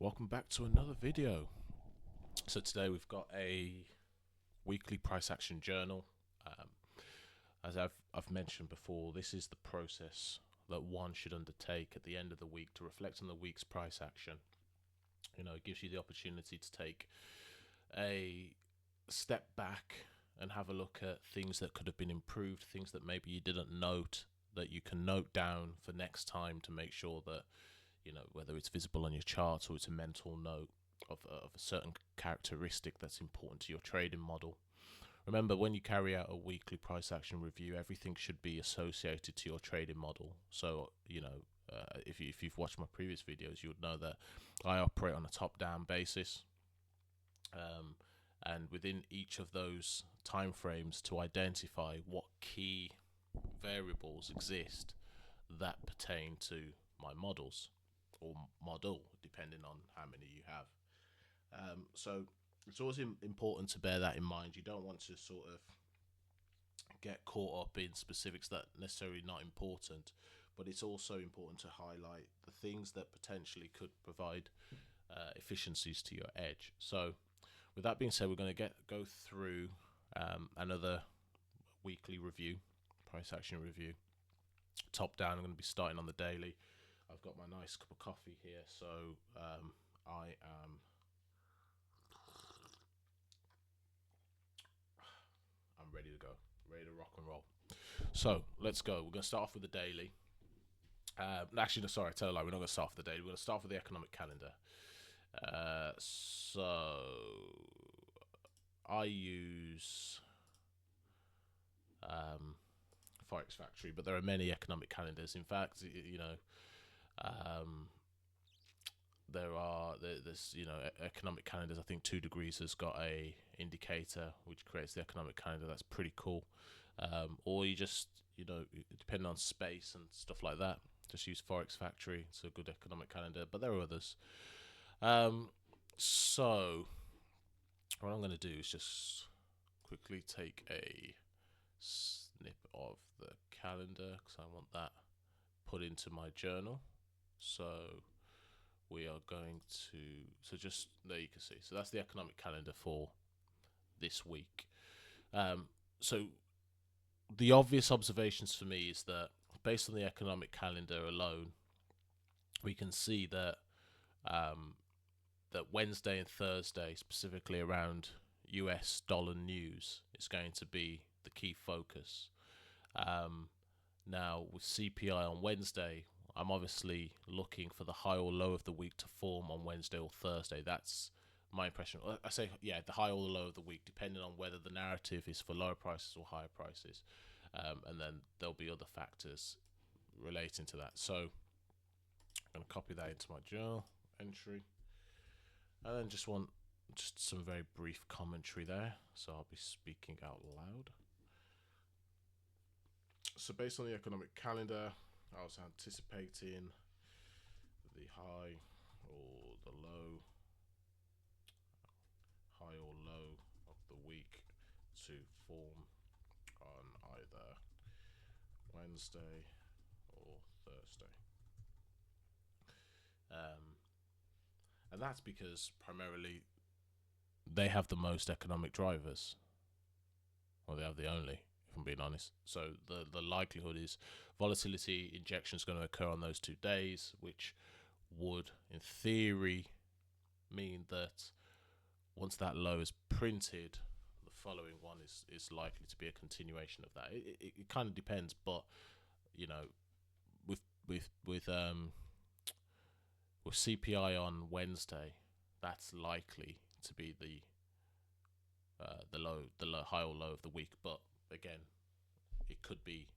Welcome back to another video. So today we've got a weekly price action journal. As I've mentioned before, this is the process that one should undertake at the end of the week to reflect on the week's price action. You know, it gives you the opportunity to take a step back and have a look at things that could have been improved, things that maybe you didn't note that you can note down for next time to make sure that, you know, whether it's visible on your chart or it's a mental note of a certain characteristic that's important to your trading model. Remember, when you carry out a weekly price action review, everything should be associated to your trading model. So, you know, if you've watched my previous videos, you would know that I operate on a top-down basis. And within each of those time frames, to identify what key variables exist that pertain to my models or model, depending on how many you have. So it's always important to bear that in mind. You don't want to sort of get caught up in specifics that are necessarily not important, but it's also important to highlight the things that potentially could provide efficiencies to your edge. So with that being said, we're going to go through another weekly review, price action review. Top down, I'm going to be starting on the daily. I've got my nice cup of coffee here, so I'm ready to go, ready to rock and roll. So let's go. We're going to start off with the daily. Actually, no, sorry, I tell a lie. We're not going to start with the daily. We're going to start with the economic calendar. So I use Forex Factory, but there are many economic calendars. In fact, you know, there's economic calendars. I think 2 Degrees has got a indicator which creates the economic calendar. That's pretty cool. Or you just, you know, depending on space and stuff like that, just use Forex Factory. It's a good economic calendar, but there are others. So what I'm going to do is just quickly take a snip of the calendar because I want that put into my journal. So we are going to, so just there you can see, so that's the economic calendar for this week. So the obvious observations for me is that based on the economic calendar alone, we can see that that Wednesday and Thursday, specifically around US dollar news, is going to be the key focus. Now with CPI on Wednesday, I'm obviously looking for the high or low of the week to form on Wednesday or Thursday. That's my impression. I say, yeah, the high or the low of the week, depending on whether the narrative is for lower prices or higher prices. And then there'll be other factors relating to that. So I'm going to copy that into my journal entry. And then just some very brief commentary there. So I'll be speaking out loud. So based on the economic calendar, I was anticipating the high or low of the week to form on either Wednesday or Thursday. And that's because primarily they have the most economic drivers, or they have the only, if I'm being honest. So the likelihood is volatility injection is going to occur on those 2 days, which would, in theory, mean that once that low is printed, the following one is likely to be a continuation of that. It kind of depends, but you know, with CPI on Wednesday, that's likely to be the high or low of the week. But again, it could be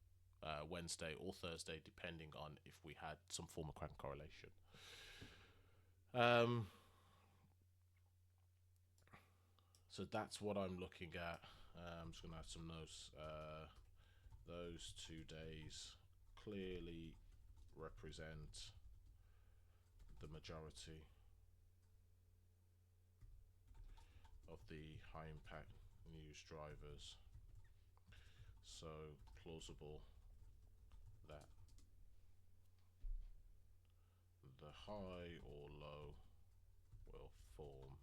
Wednesday or Thursday, depending on if we had some form of crack correlation. So that's what I'm looking at. I'm just going to add some notes. Those 2 days clearly represent the majority of the high impact news drivers. So plausible that the high or low form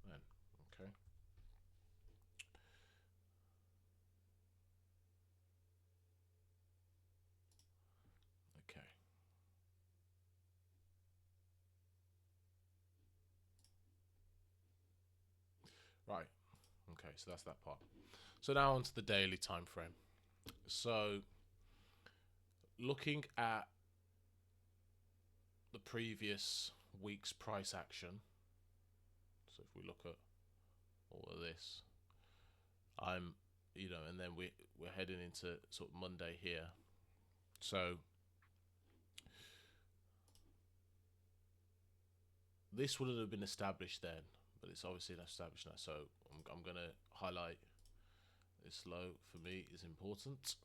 then. Okay. Okay. Right. Okay, so that's that part. So now onto the daily time frame. So looking at the previous week's price action. So if we look at all of this, and then we're heading into sort of Monday here. So this would have been established then, but it's obviously established now. So I'm going to highlight this low for me is important.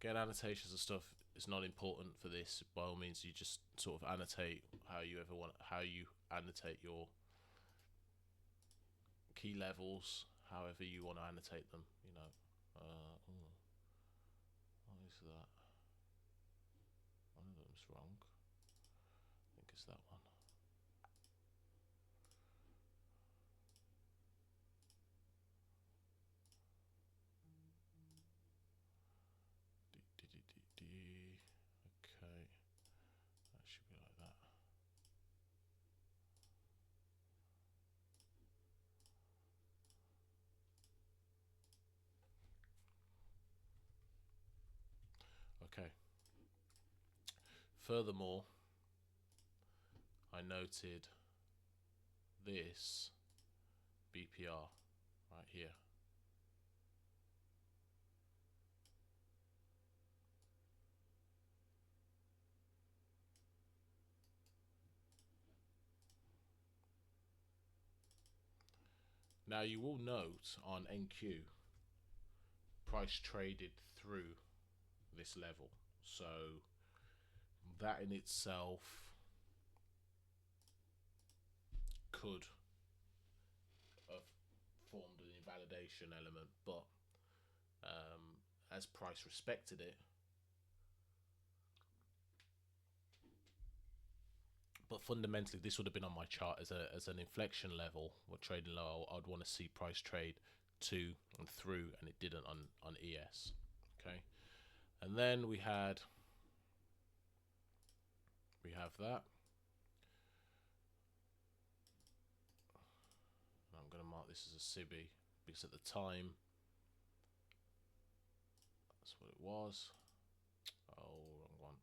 Again, annotations and stuff is not important for this. By all means, you just sort of annotate how you annotate your key levels, however you want to annotate them. What is that? One of them's wrong. I think it's that one. Okay, that should be like that. Okay. Furthermore, I noted this BPR right here. Now you will note on NQ, price traded through this level. So that in itself could have formed an invalidation element, but as price respected it, but fundamentally this would have been on my chart as an inflection level or trading low. I'd want to see price trade to and through, and it didn't on ES. Okay, and then we have that. I'm going to mark this as a SIBI because at the time that's what it was. Oh, wrong one.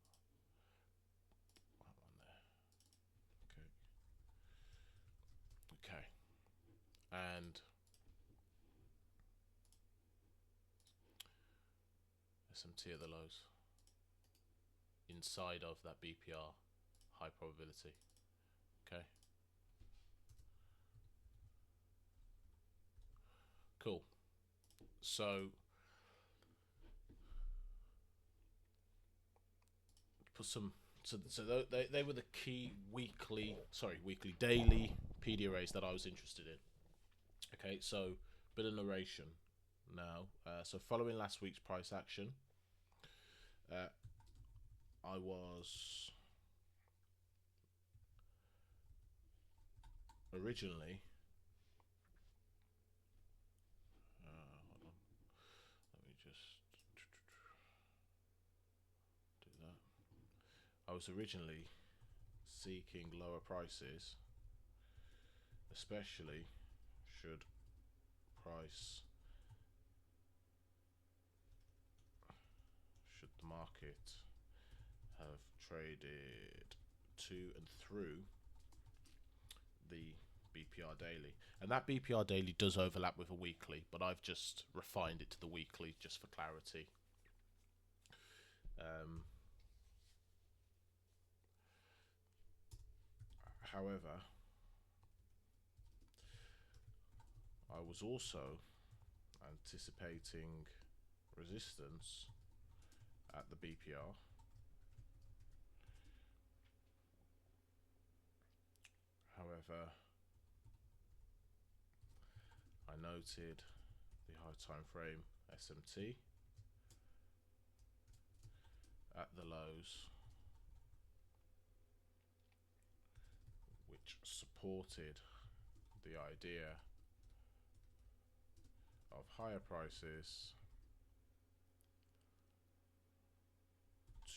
That one there. Okay. And SMT are the lows inside of that BPR high probability. Okay. Cool. So put some. So they were the key daily PD arrays that I was interested in. Okay, so bit of narration now. So following last week's price action, I was originally. Hold on. Let me just do that. I was originally seeking lower prices, especially should the market have traded to and through the BPR daily, and that BPR daily does overlap with a weekly, but I've just refined it to the weekly just for clarity. However, I was also anticipating resistance at the BPR. However, I noted the high time frame SMT at the lows supported the idea of higher prices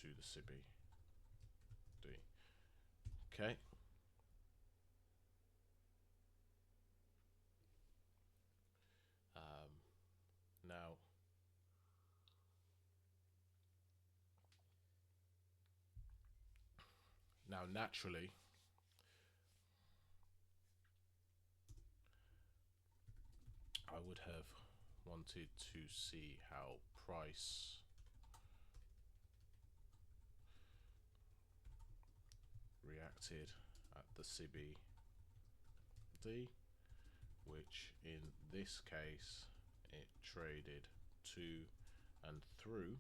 to the CBD. Okay. Now, naturally, I would have wanted to see how price reacted at the CBD, which in this case it traded to and through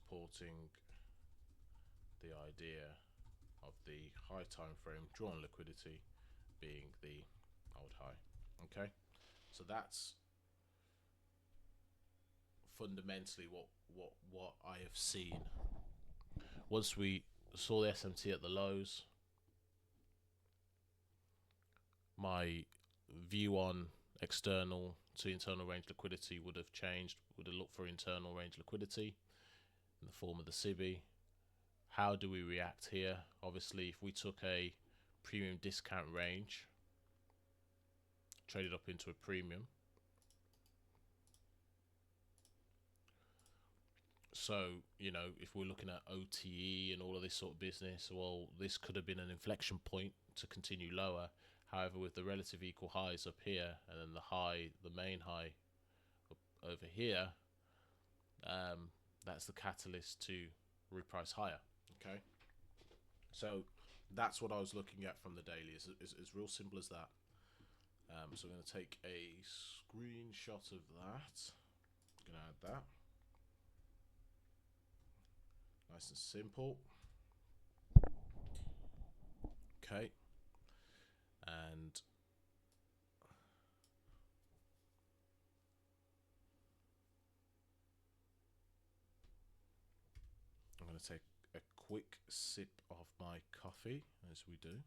supporting the idea of the high time frame drawn liquidity being the old high. Okay, so that's fundamentally what I have seen. Once we saw the SMT at the lows, my view on external to internal range liquidity would have changed, would have looked for internal range liquidity in the form of the CBI. How do we react here? Obviously, if we took a premium discount range, traded up into a premium, so, you know, if we're looking at OTE and all of this sort of business, well, this could have been an inflection point to continue lower. However, with the relative equal highs up here and then the main high over here, that's the catalyst to reprice higher. Okay, so that's what I was looking at from the daily. It's real simple as that. So I'm going to take a screenshot of that. I'm going to add that. Nice and simple. Okay, and I'm going to take a quick sip of my coffee as we do.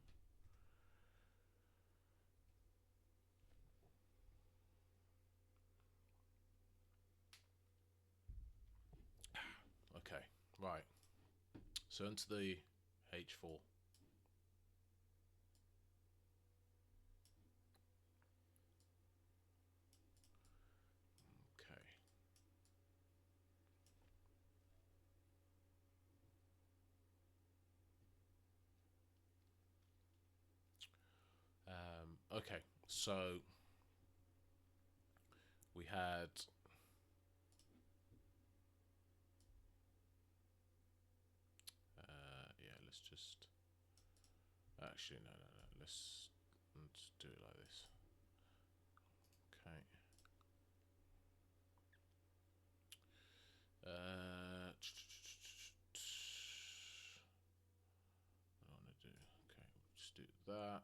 Okay, right. So into the H4. Okay. Okay, so we had yeah, let's just actually no, let's do it like this. Okay. I don't want to do. Okay, we'll just do that.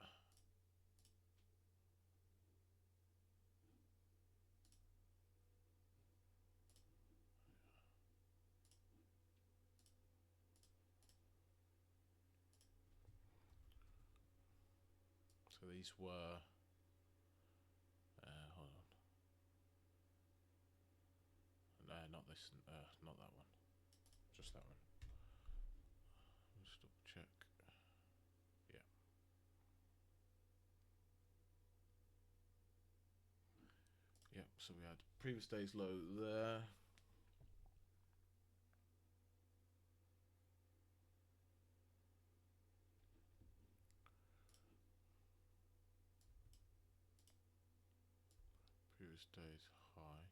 So these were. Hold on. No, not this. Not that one. Just that one. Just double check. Yeah. Yep. So we had previous day's low there. Previous day's high.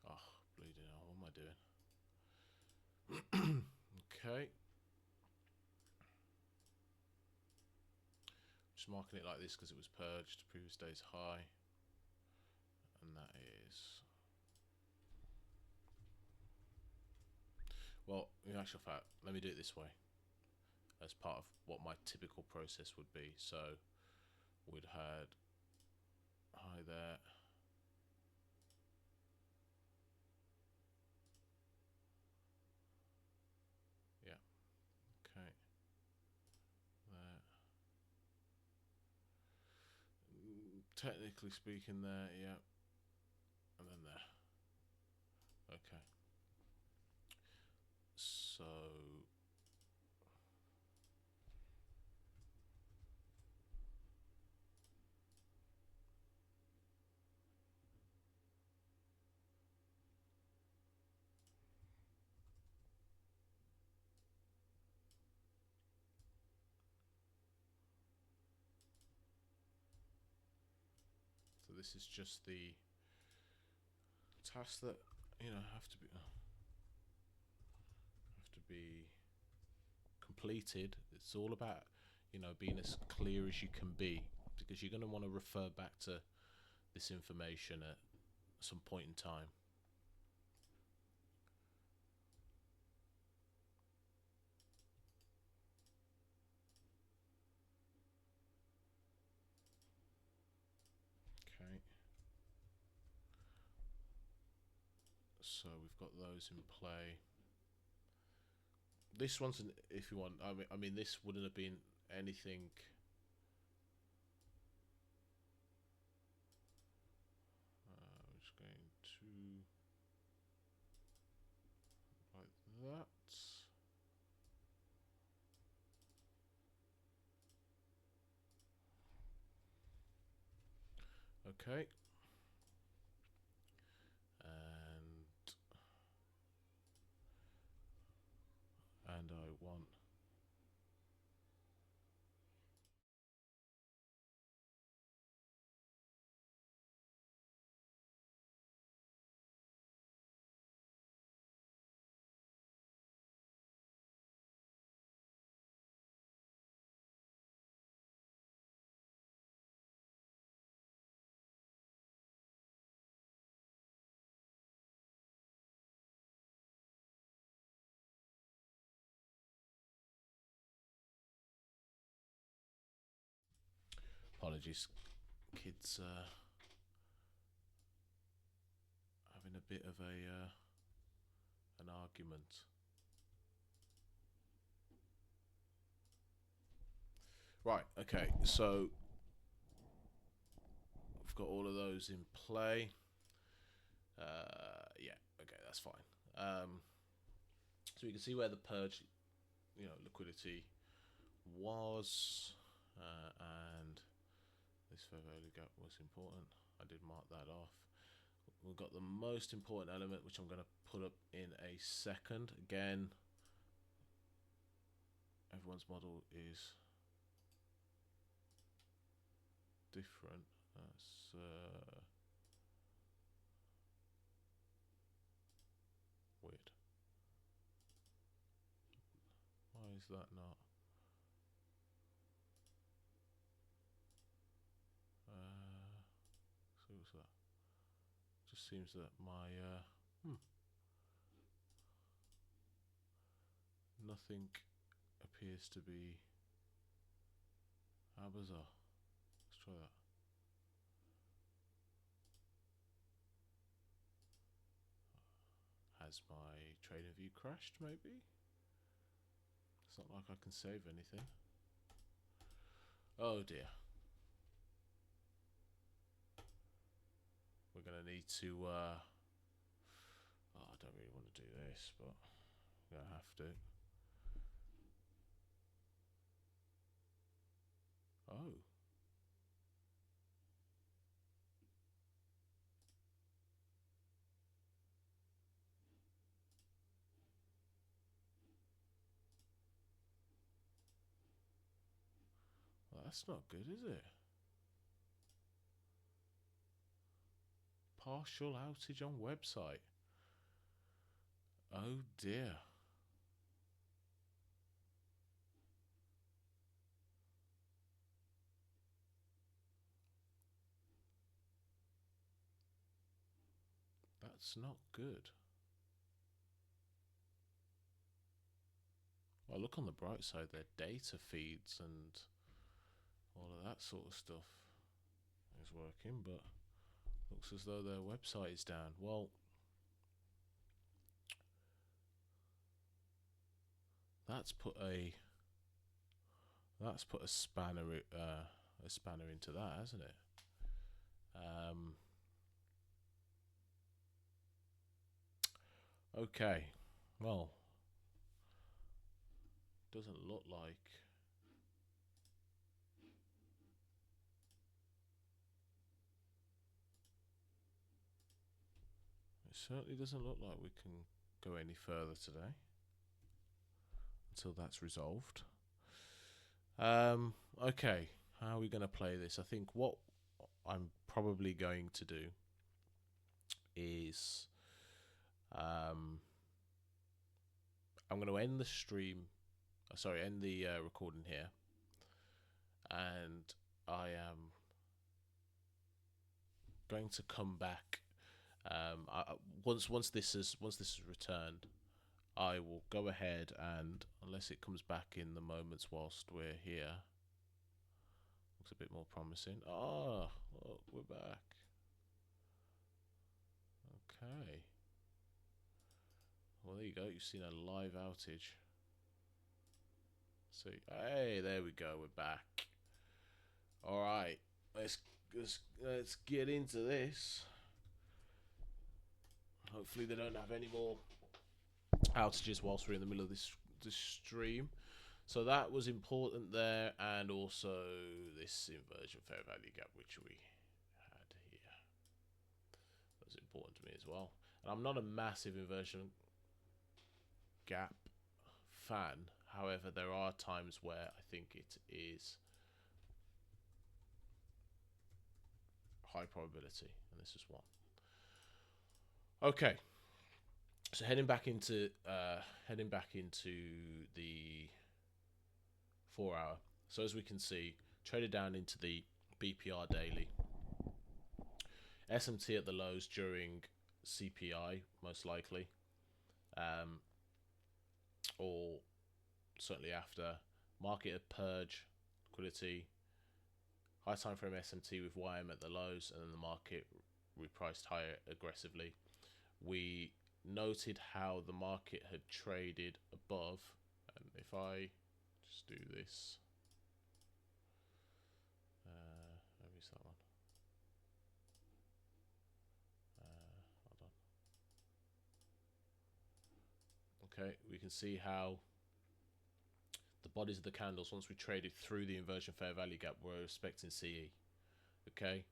Oh, bleeding hell, what am I doing? Okay. Just marking it like this because it was purged. Previous day's high. And that is... Well, in actual fact, let me do it this way. As part of what my typical process would be. So, we'd had high there. Yeah. Okay. There. Technically speaking, there. Yeah. And then there. Okay. So this is just the tasks that have to be completed. It's all about being as clear as you can be, because you're going to want to refer back to this information at some point in time. Okay. So we've got those in play. This one's if you want. I mean, this wouldn't have been anything. I'm just going to like that. Okay. And I want apologies, kids having a bit of an argument. Right, okay, so we've got all of those in play. Yeah, okay, that's fine. So you can see where the purge, liquidity was, and this fair value gap was important. I did mark that off. We've got the most important element, which I'm going to put up in a second. Again, everyone's model is different. That's weird. Why is that not? So what's that? Just seems that my nothing appears to be. How bizarre. Let's try that. Has my trading view crashed, maybe? It's not like I can save anything. Oh dear. We're going to need to... oh, I don't really want to do this, but I'm going to have to. Oh. Well, that's not good, is it? Partial outage on website. Oh dear. That's not good. Well, look on the bright side, their data feeds and all of that sort of stuff is working, but Looks as though their website is down. Well, that's put a spanner into that, hasn't it? Okay, well, doesn't look like it certainly doesn't look like we can go any further today until that's resolved. Okay, how are we going to play this? I think what I'm probably going to do is I'm going to end the stream, end the recording here, and I am going to come back. Once this is returned, I will go ahead and, unless it comes back in the moments whilst we're here, looks a bit more promising. Ah, look, we're back. Okay. Well, there you go. You've seen a live outage. See, hey, there we go. We're back. All right, let's get into this. Hopefully, they don't have any more outages whilst we're in the middle of this stream. So that was important there, and also this inversion fair value gap, which we had here, that was important to me as well. And I'm not a massive inversion gap fan. However, there are times where I think it is high probability, and this is one. Okay, so heading back into the 4 hour. So as we can see, traded down into the BPR daily. SMT at the lows during CPI, most likely, or certainly after. Market at purge, liquidity, high time frame SMT with YM at the lows, and then the market repriced higher aggressively. We noted how the market had traded above, and if I just do this, maybe it's that one. Hold on. Okay, we can see how the bodies of the candles, once we traded through the inversion fair value gap, were respecting CE. Okay,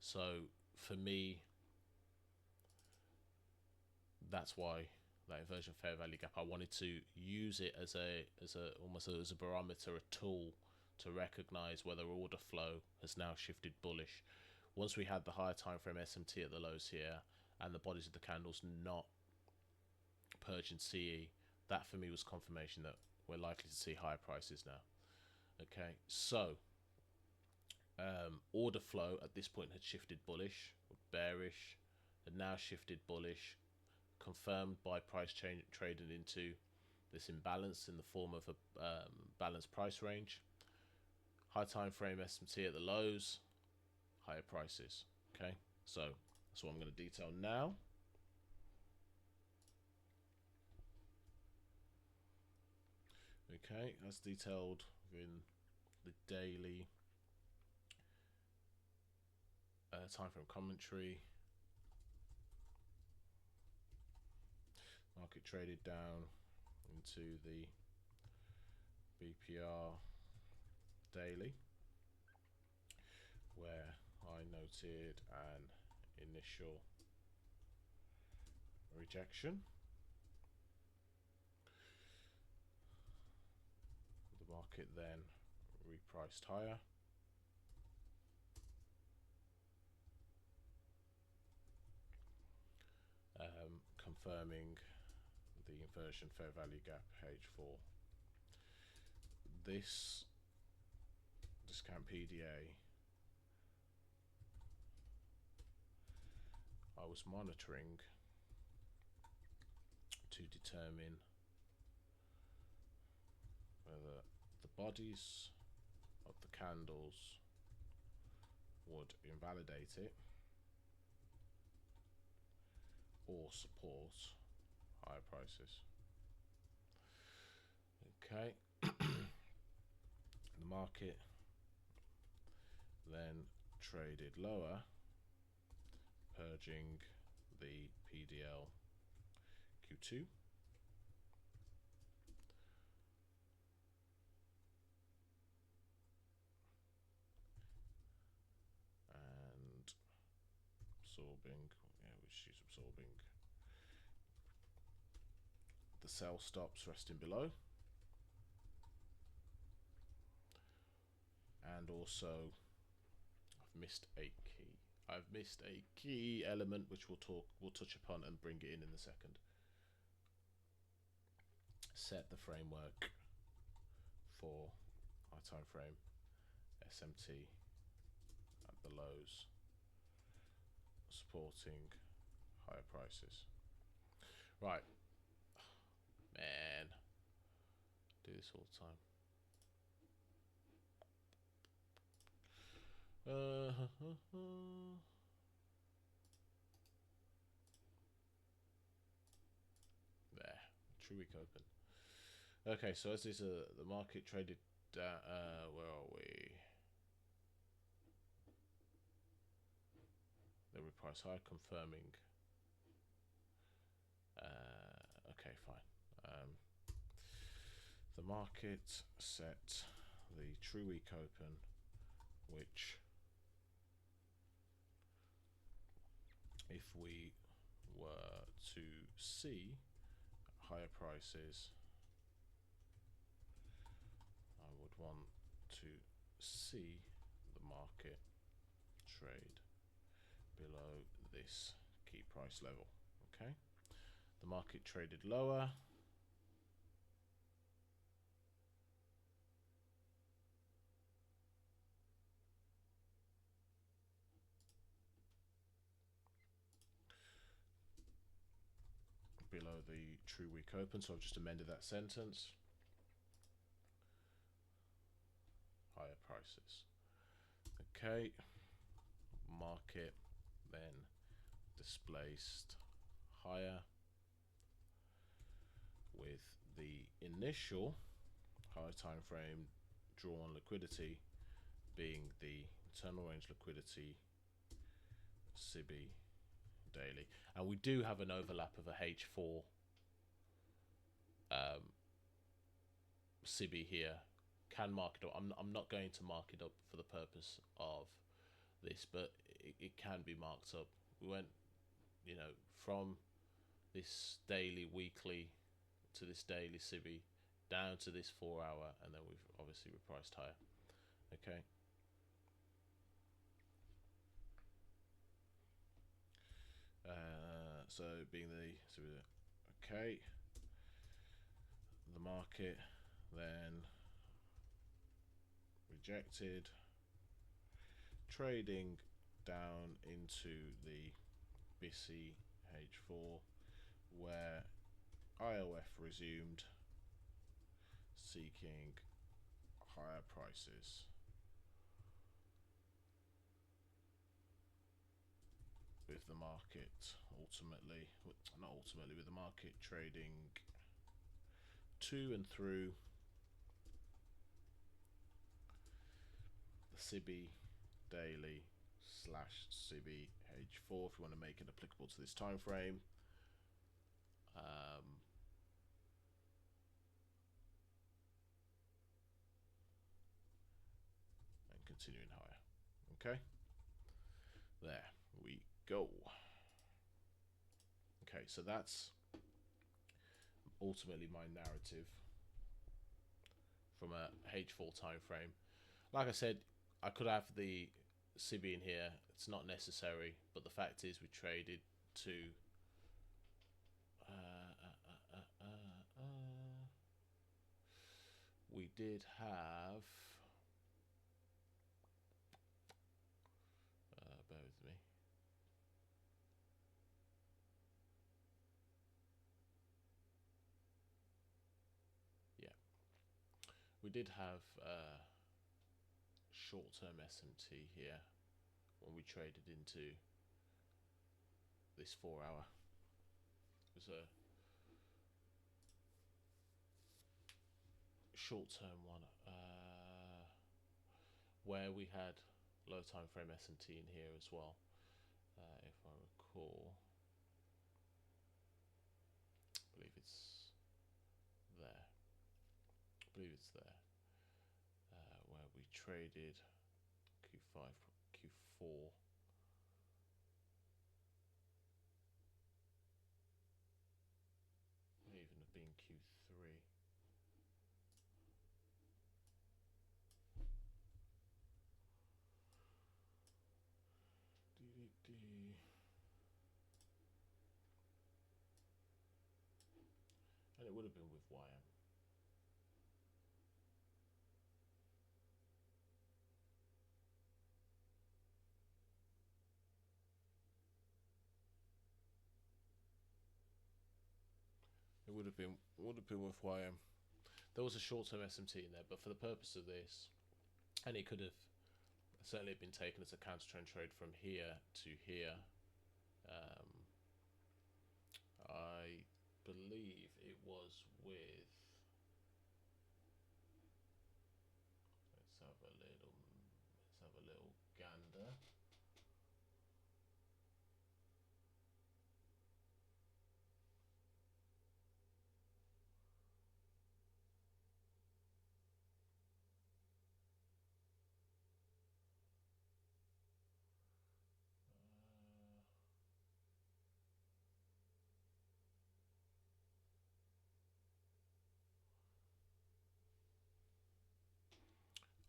so for me, that's why that inversion fair value gap, I wanted to use it as almost as a barometer, a tool to recognize whether order flow has now shifted bullish. Once we had the higher time frame SMT at the lows here and the bodies of the candles not purging CE, that for me was confirmation that we're likely to see higher prices now. Okay, so order flow at this point had shifted bullish, or bearish, had now shifted bullish, confirmed by price change traded into this imbalance in the form of a balanced price range. High time frame SMT at the lows, higher prices. Okay, so that's what I'm going to detail now. Okay, as detailed in the daily time frame commentary. Market traded down into the BPR daily, where I noted an initial rejection. The market then repriced higher. Confirming the inversion fair value gap H4. This discount PDA I was monitoring to determine whether the bodies of the candles would invalidate it or support higher prices. Okay. The market then traded lower, purging the PDL Q2. And absorbing, which is absorbing the sell stops resting below. And also I've missed a key element which we'll touch upon and bring it in a second. Set the framework for high time frame SMT at the lows, supporting higher prices. Right, man, do this all the time. There, true week open. Okay, so as this the market traded down, where are we? They reprice high, confirming. Okay, fine. The market set the true week open, which, if we were to see higher prices, I would want to see the market trade below this key price level. Okay, the market traded lower. Below the true week open, so I've just amended that sentence. Higher prices. Okay, market then displaced higher with the initial high time frame drawn liquidity being the internal range liquidity SIBI daily, and we do have an overlap of a H4 SIBI here. Can mark it up. I'm not going to mark it up for the purpose of this, but it can be marked up. We went, from this daily, weekly to this daily SIBI down to this 4 hour, and then we've obviously repriced higher. Okay. So being okay, the market then rejected, trading down into the BISI H4, where IOF resumed, seeking higher prices. With the market with the market trading to and through the SIBI daily / SIBI H4, if you want to make it applicable to this time frame. And continuing higher. Okay, there we go. Okay, so that's ultimately my narrative from a H4 time frame. Like I said, I could have the SIBI in here. It's not necessary, but the fact is we traded to we did have bear with me. Yeah, we did have short-term SMT here when we traded into this 4 hour. was a short-term one where we had low time frame SMT in here as well, if I recall. I believe it's there. Where we traded Q5, Q4. May even have been Q3. And it would have been with YM. It would have been with YM. There was a short-term SMT in there, but for the purpose of this, and it could have certainly been taken as a counter trend trade from here to here. I believe it was with. Let's have a little gander.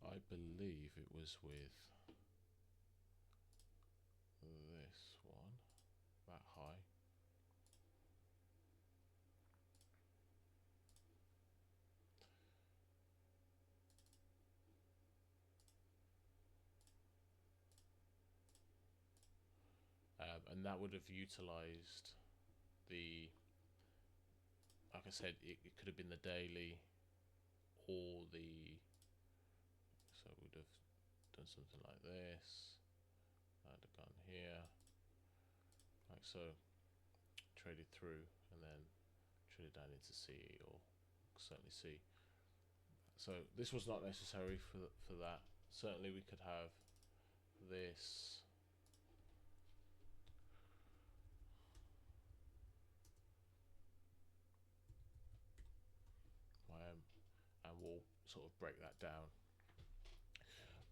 I believe it was with this one, that high. And that would have utilized the, like I said, it could have been the daily or the, so it would have done something like this, add a gun here, like so, traded through and then traded down into C, or certainly C. So this was not necessary for that. Certainly we could have this and we'll sort of break that down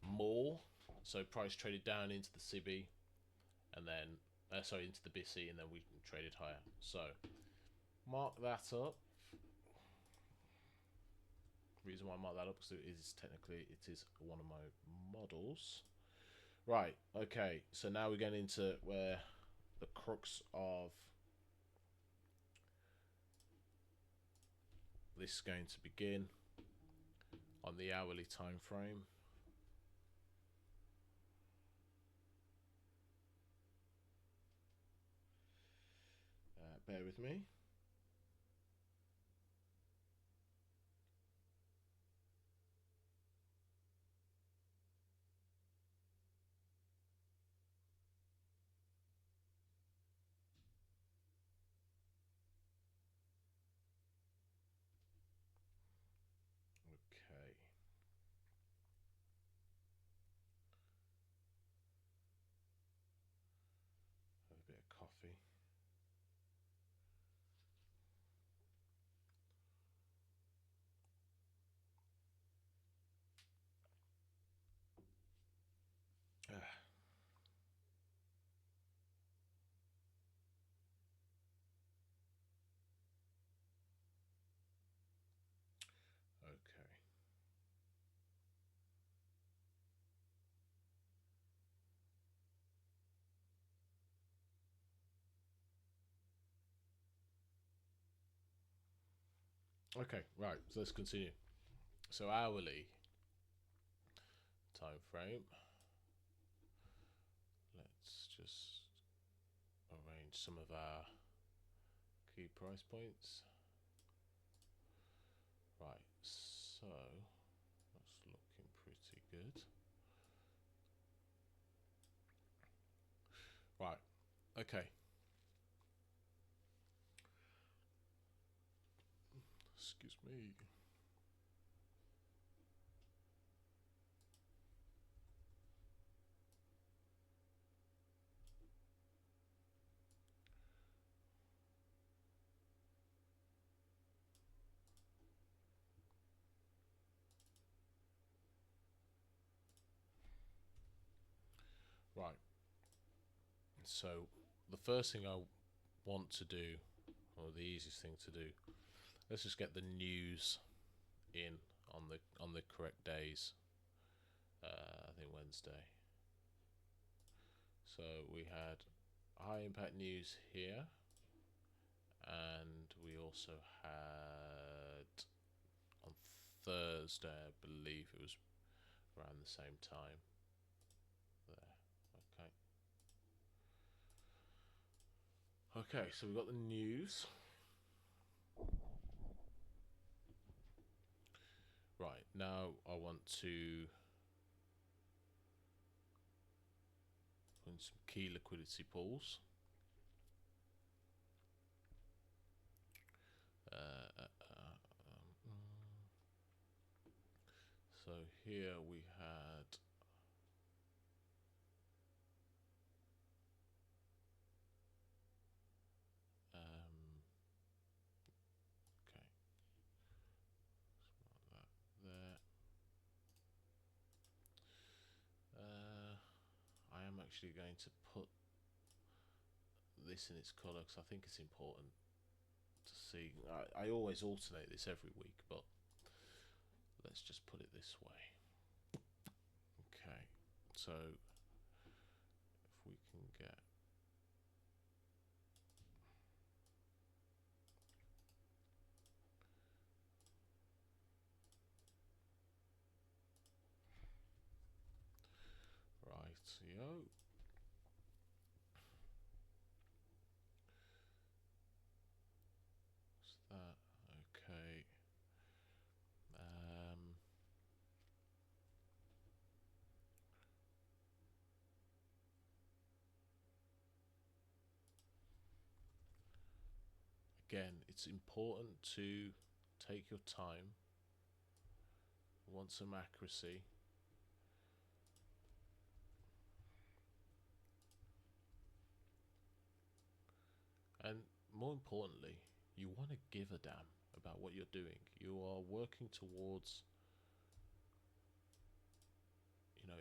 more. So price traded down into the CB and then into the BC, and then we traded higher. So mark that up. Reason why I mark that up because it is technically one of my models. Right, okay, so now we're getting into where the crux of this is going to begin on the hourly time frame. Bear with me. Okay. Have a bit of coffee. Okay. Okay, right, so let's continue. So hourly time frame. Let's just arrange some of our key price points. Right, so that's looking pretty good. Right, okay. Excuse me. Right. So the first thing I want to do, or the easiest thing to do, let's just get the news in on the correct days. I think Wednesday. So we had high impact news here, and we also had on Thursday, I believe it was around the same time. There. Okay, so we've got the news. Right, now I want to put in some key liquidity pools. So here we had okay, that there. I am actually going to put this in its colour because I think it's important to see. I always alternate this every week, but let's just put it this way. Okay, so if we can get right, what's that? Okay. Again, it's important to take your time, want some accuracy. And more importantly, you want to give a damn about what you're doing. You are working towards,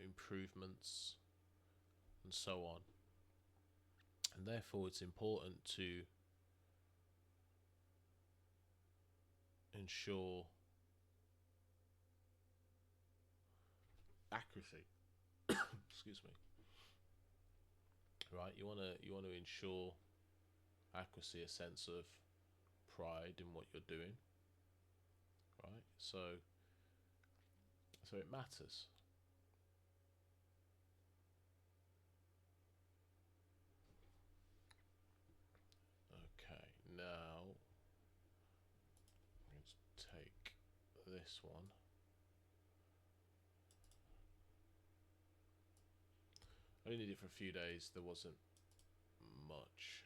improvements and so on. And therefore, it's important to ensure accuracy. Excuse me. Right, you want to ensure accuracy, a sense of pride in what you're doing. Right, so it matters. Okay, now let's take this one. I only did it for a few days. There wasn't much.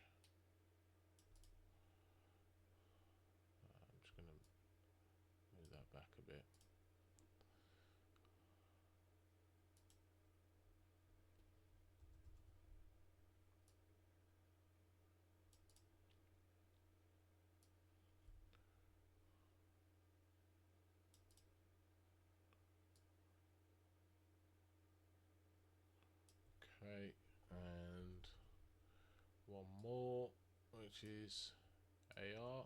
I'm just going to move that back a bit. Okay, and one more, which is AR.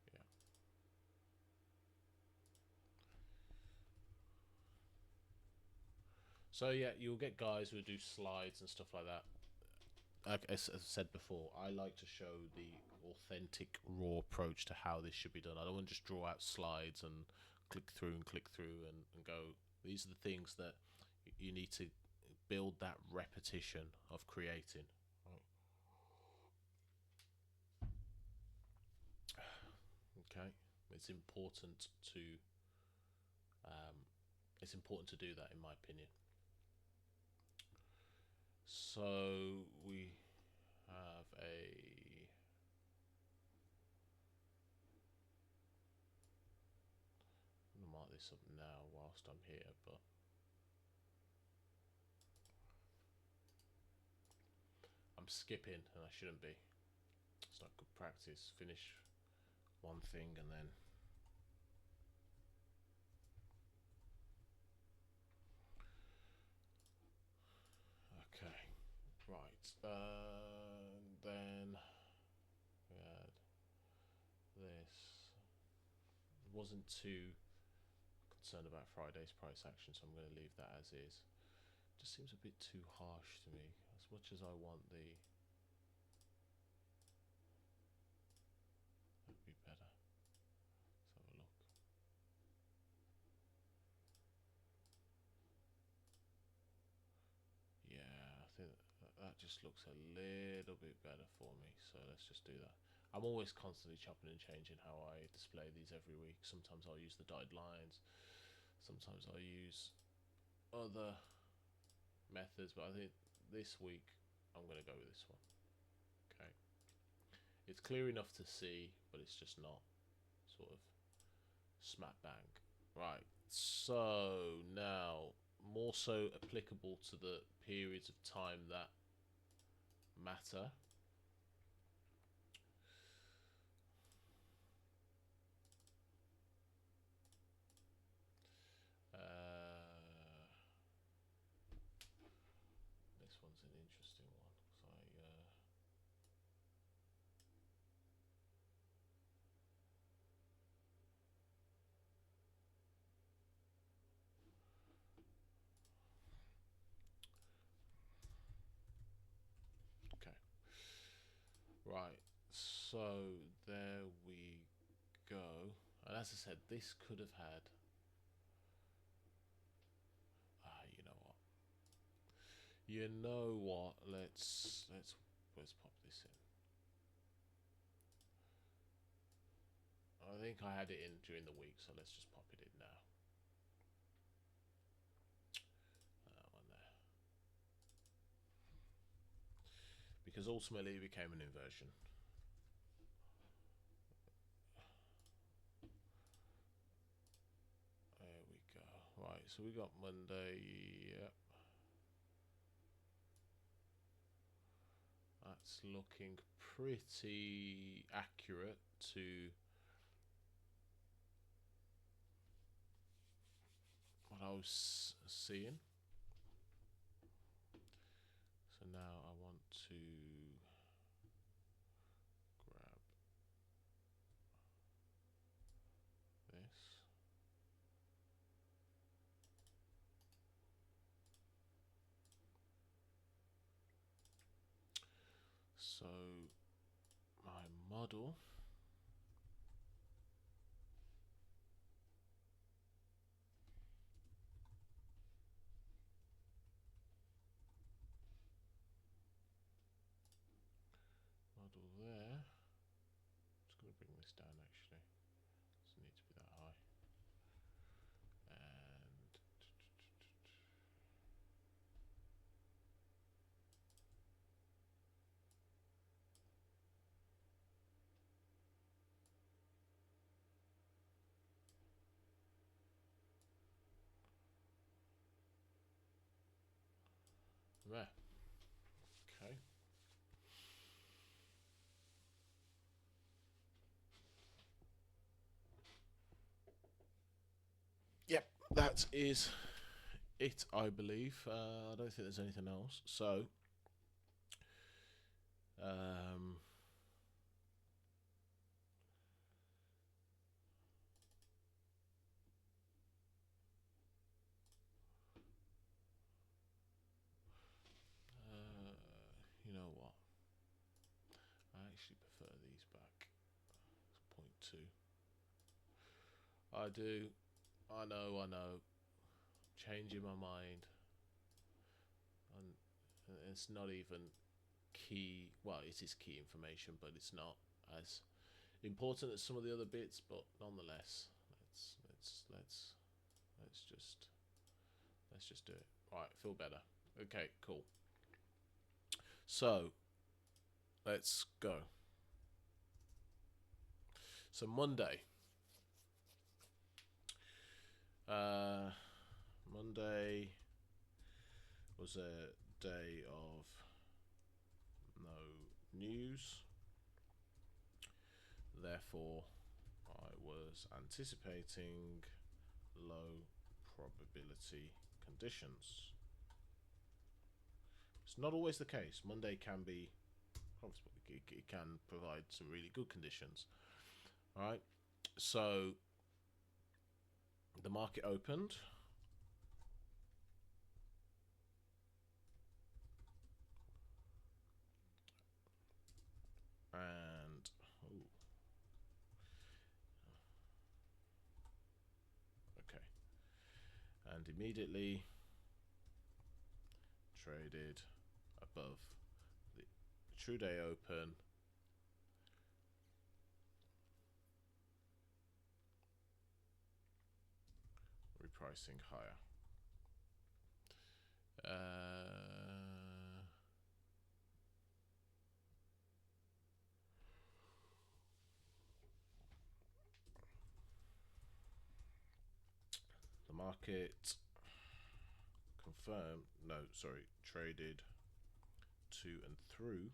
Yeah. So yeah, you'll get guys who do slides and stuff like that. As I said before, I like to show the authentic, raw approach to how this should be done. I don't want to just draw out slides and click through and go. These are the things that you need to build that repetition of creating. Okay, it's important to do that, in my opinion. So we have a I'm gonna mark this up now whilst I'm here, but I'm skipping and I shouldn't be. It's not good practice. Finish one thing and then okay, right. Then we had this. Wasn't too concerned about Friday's price action, so I'm going to leave that as is. Just seems a bit too harsh to me. As much as I want the, that'd be better. Let's have a look. Yeah, I think that just looks a little bit better for me. So let's just do that. I'm always constantly chopping and changing how I display these every week. Sometimes I'll use the dotted lines. Sometimes I'll use other methods, but I think this week I'm going to go with this one. Okay. It's clear enough to see, but it's just not sort of smack bang. Right. So now, more so applicable to the periods of time that matter. This one's an interesting one because okay. Right. So there we go. And as I said, this could have had. You know what? You know what? Let's pop this in. I think I had it in during the week, so let's just pop it in now. That one there. Because ultimately it became an inversion. There we go. Right, so we got Monday. Yep. That's looking pretty accurate to what I was seeing. So now I want to grab this. So my model there. Just going to bring this down actually. Doesn't need to be that high. And there. Okay. Yep, that is it, I believe. I don't think there's anything else. So, you know what? I actually prefer these back. It's 0.2. I do. I know. Changing my mind. And it's not even key. Well, it is key information, but it's not as important as some of the other bits. But nonetheless, let's just do it. Right, feel better. Okay, cool. So let's go. So Monday. Monday was a day of no news. Therefore, I was anticipating low probability conditions. It's not always the case. Monday can be, it can provide some really good conditions. All right. So the market opened. And okay, and immediately traded above the true day open, repricing higher. The market traded to and through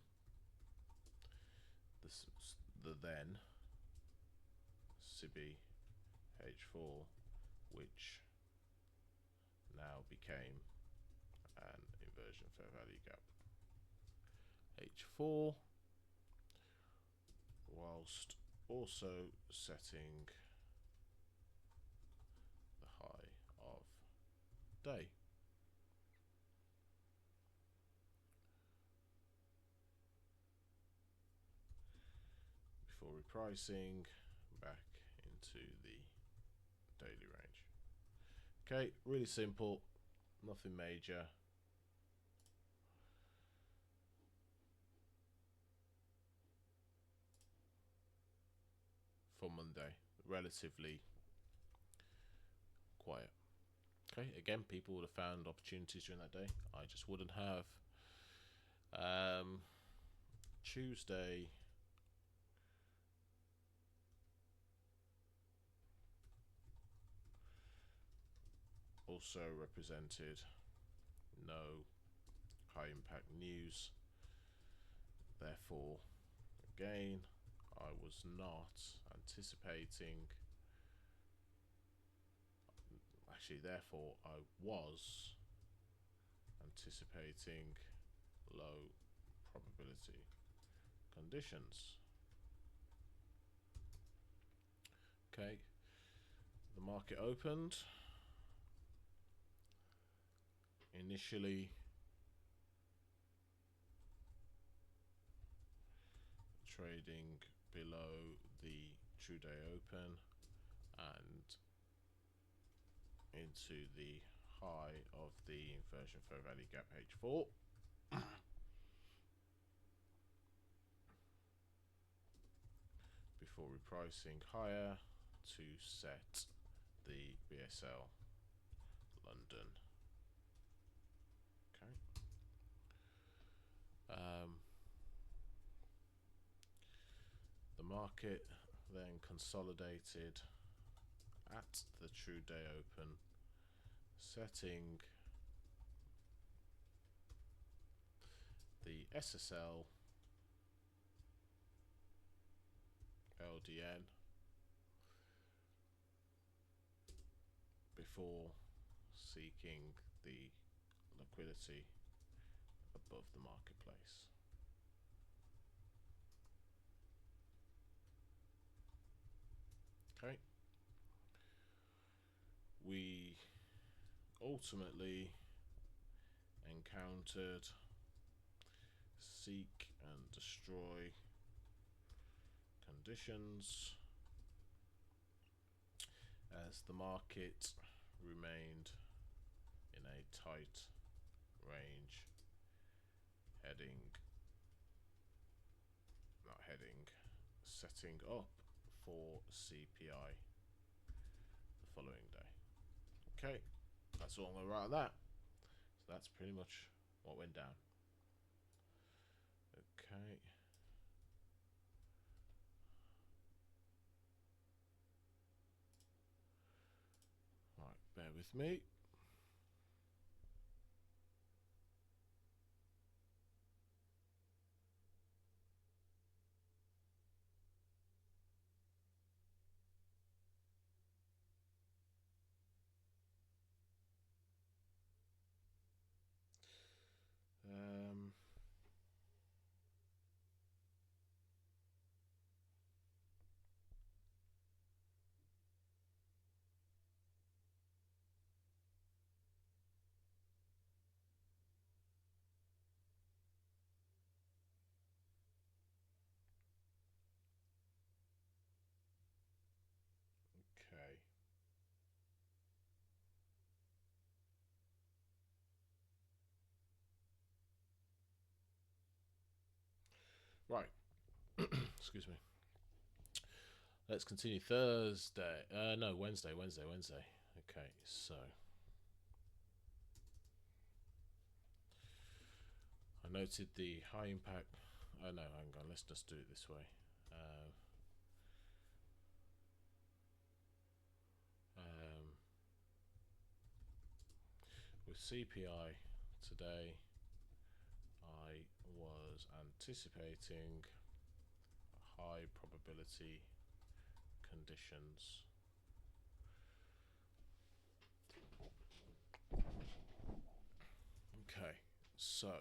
the then CB H4, which now became an inversion fair value gap H4, whilst also setting the high of day. Before repricing back into the daily range. Okay, really simple, nothing major. For Monday, relatively quiet. Okay, again, people would have found opportunities during that day. I just wouldn't have. Tuesday, also represented no high impact news. Therefore, again, I was not anticipating. Actually, therefore, I was anticipating low probability conditions. Okay, the market opened. Initially trading below the true day open and into the high of the inversion fair value gap H4. Before repricing higher to set the BSL London. Okay. The market then consolidated at the true day open, setting the SSL LDN before seeking the liquidity above the marketplace. Okay. We ultimately encountered seek and destroy conditions as the market remained in a tight range, setting up for CPI the following day. Okay, that's all I'm going to write on that. So that's pretty much what went down. Okay, with me. Okay. Right. Excuse me. Let's continue. Thursday. No, Wednesday. Okay, so I noted the high impact. Oh no, hang on. Let's just do it this way. With CPI today, I was anticipating high probability conditions. Okay, so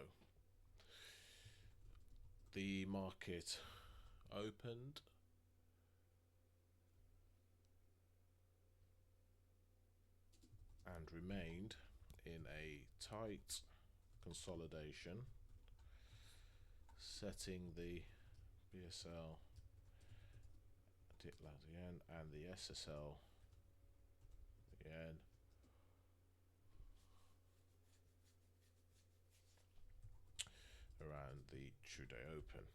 the market opened and remained in a tight consolidation, setting the BSL yen and the SSL yen around the two-day open.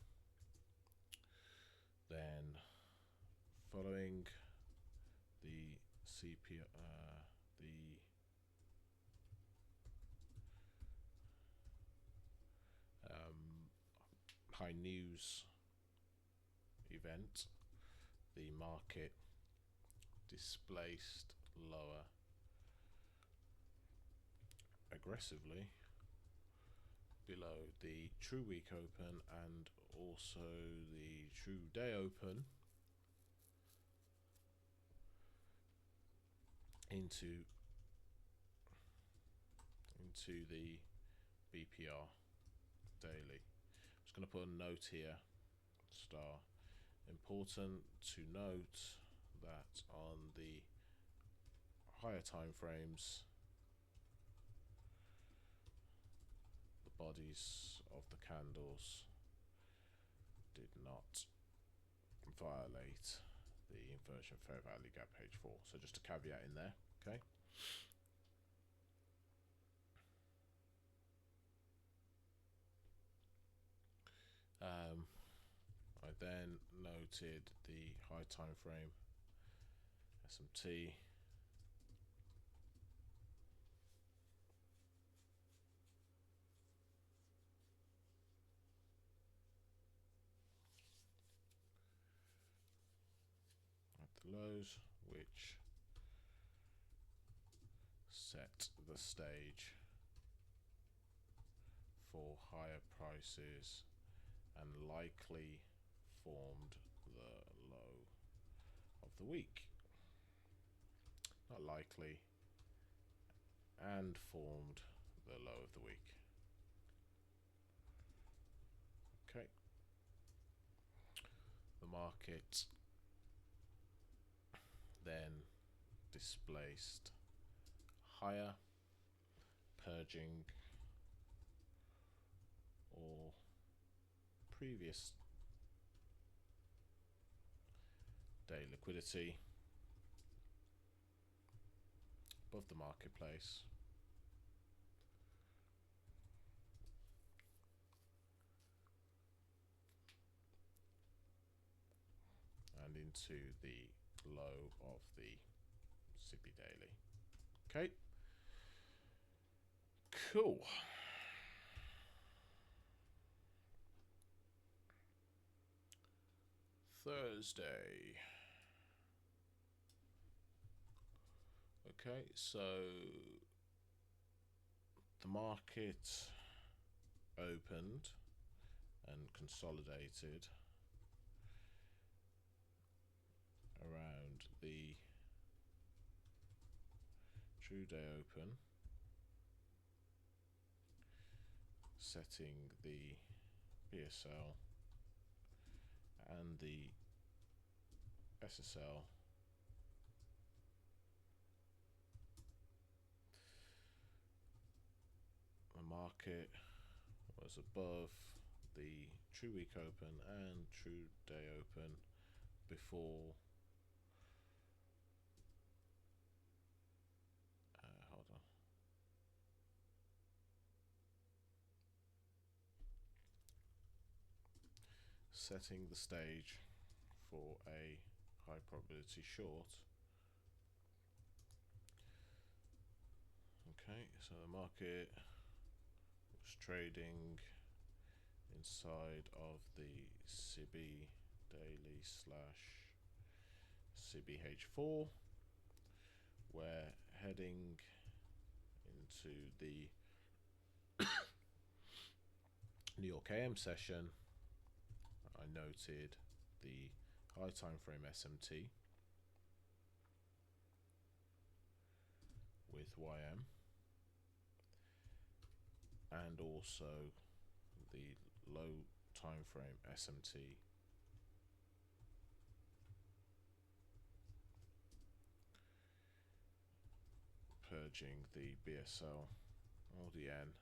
Then, following the CPI, the high news event, the market displaced lower aggressively below the true week open and also the true day open into the BPR daily. I'm just going to put a note here, star. Important to note that on the higher time frames, the bodies of the candles did not violate the inversion fair value gap page 4. So just a caveat in there, okay? I then noted the high time frame SMT at the lows, which set the stage for higher prices and likely formed the low of the week. Not likely, and formed the low of the week. Okay. The market then displaced higher, purging or previous day liquidity above the marketplace, and into the low of the CP daily. Okay, cool. Thursday. Okay, so the market opened and consolidated around the true day open, setting the PSL and the SSL the market was above the true week open and true day open before hold on, setting the stage for a high probability short. Okay, so the market was trading inside of the CB daily slash CBH4. We're heading into the New York AM session. I noted the high time frame SMT with YM and also the low time frame SMT purging the BSL ODN,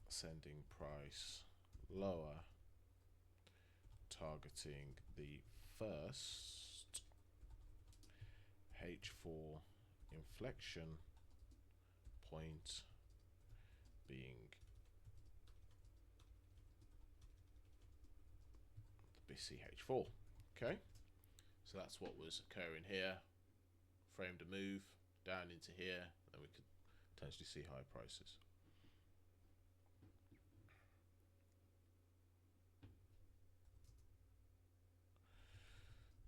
sending price lower, targeting the first H4 inflection point being the BCH4. Okay, so that's what was occurring here. Framed a move down into here, and we could potentially see high prices.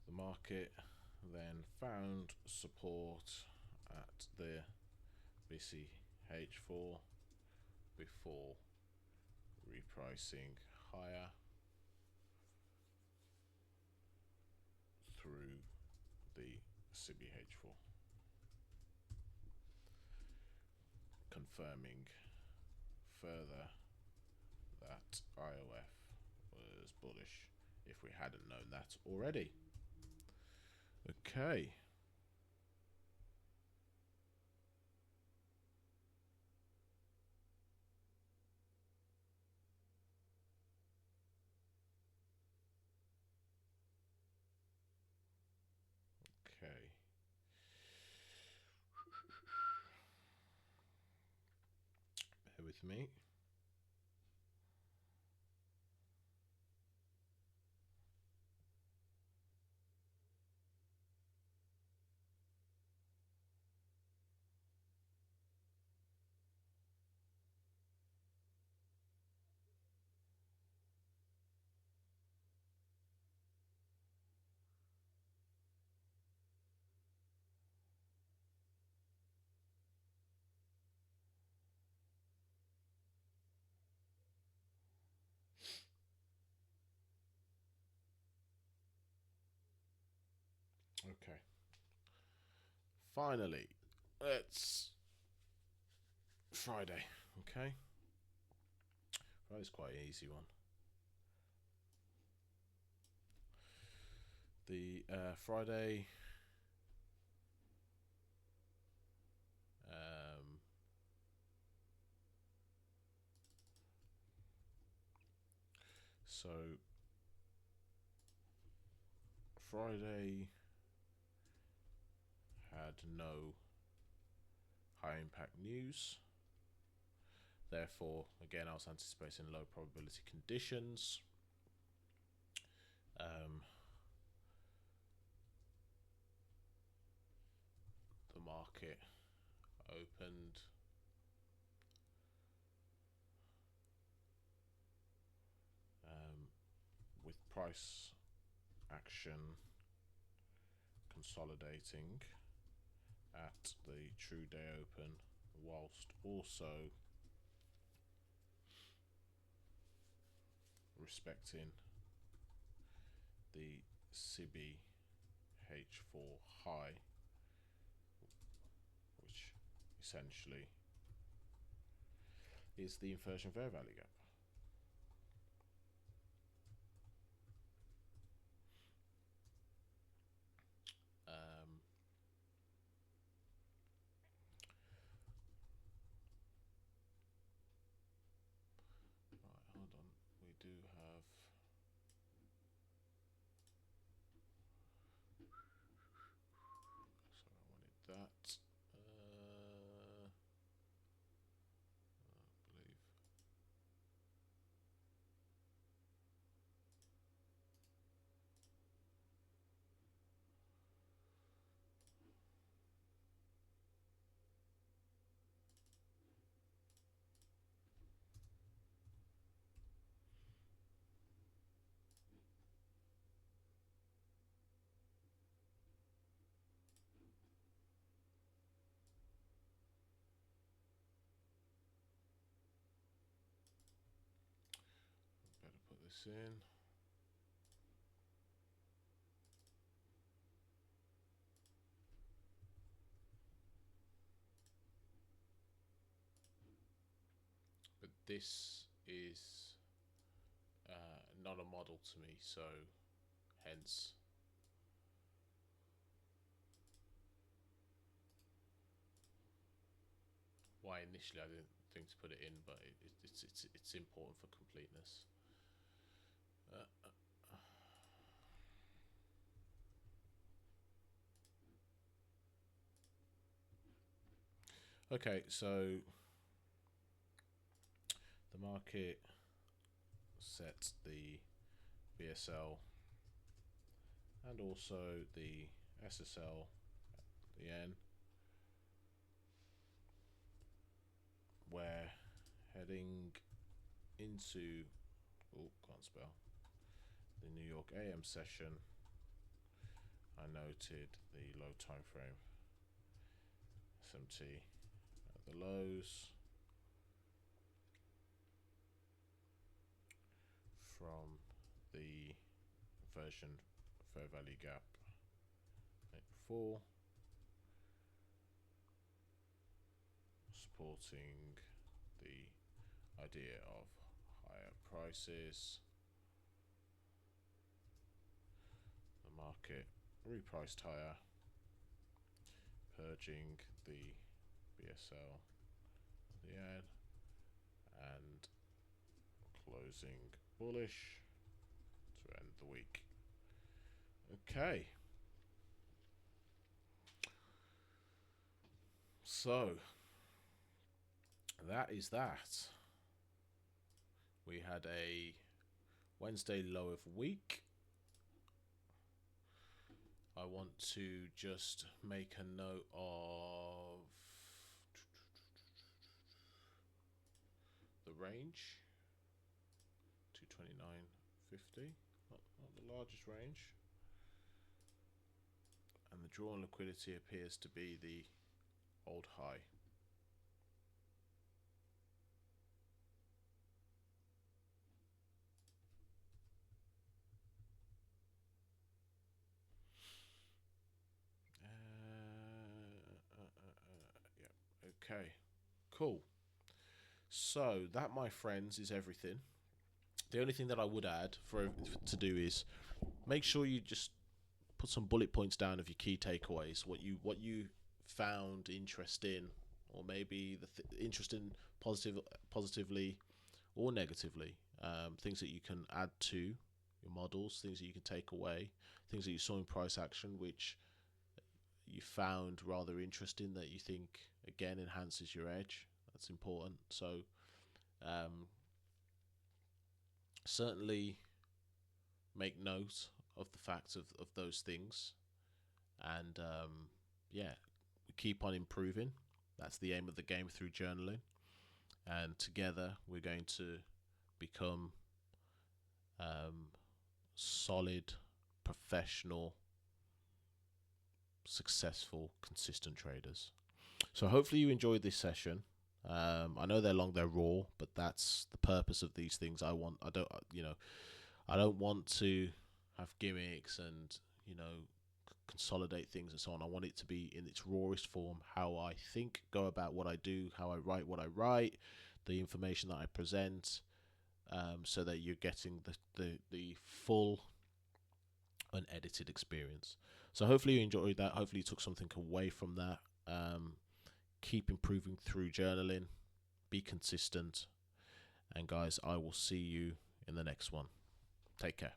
The market then found support at the BCH4 before repricing higher through the CBH4, confirming further that IOF was bullish if we hadn't known that already. Okay. Okay. Bear with me. Okay. Finally, it's Friday. Okay. Friday's quite an easy one. The Friday so Friday had no high impact news. Therefore, again, I was anticipating low probability conditions. The market opened with price action consolidating at the true day open, whilst also respecting the SIBI H4 high, which essentially is the inversion fair value gap. Right, hold on. We do have. So I wanted that. I believe. Better put this in. But this is not a model to me, so hence why initially I didn't think to put it in, but it's important for completeness. Okay, so the market sets the BSL and also the SSL at the end. We're heading into, oh, can't spell, the New York AM session. I noted the low time frame SMT at the lows from the inversion fair value gap 84, supporting the idea of higher prices. The market repriced higher, purging the BSL at the end and closing bullish to end the week. Okay, so that is that. We had a Wednesday low of week. I want to just make a note of the range, 229.50, not the largest range, and the drawn liquidity appears to be the old high. Yeah, okay, cool. So that, my friends, is everything. The only thing that I would add to do is make sure you just put some bullet points down of your key takeaways, what you found interesting, or maybe the interesting positively or negatively, things that you can add to your models, things that you can take away, things that you saw in price action which you found rather interesting that you think again enhances your edge. That's important. So certainly make note of the fact of those things, and yeah, we keep on improving. That's the aim of the game through journaling, and together we're going to become solid professional successful, consistent traders. So hopefully you enjoyed this session. I know they're long, they're raw, but that's the purpose of these things. I don't want to have gimmicks and, consolidate things and so on. I want it to be in its rawest form, how I think, go about what I do, how I write what I write, the information that I present, so that you're getting the full unedited experience. So hopefully you enjoyed that. Hopefully you took something away from that. Keep improving through journaling. Be consistent. And guys, I will see you in the next one. Take care.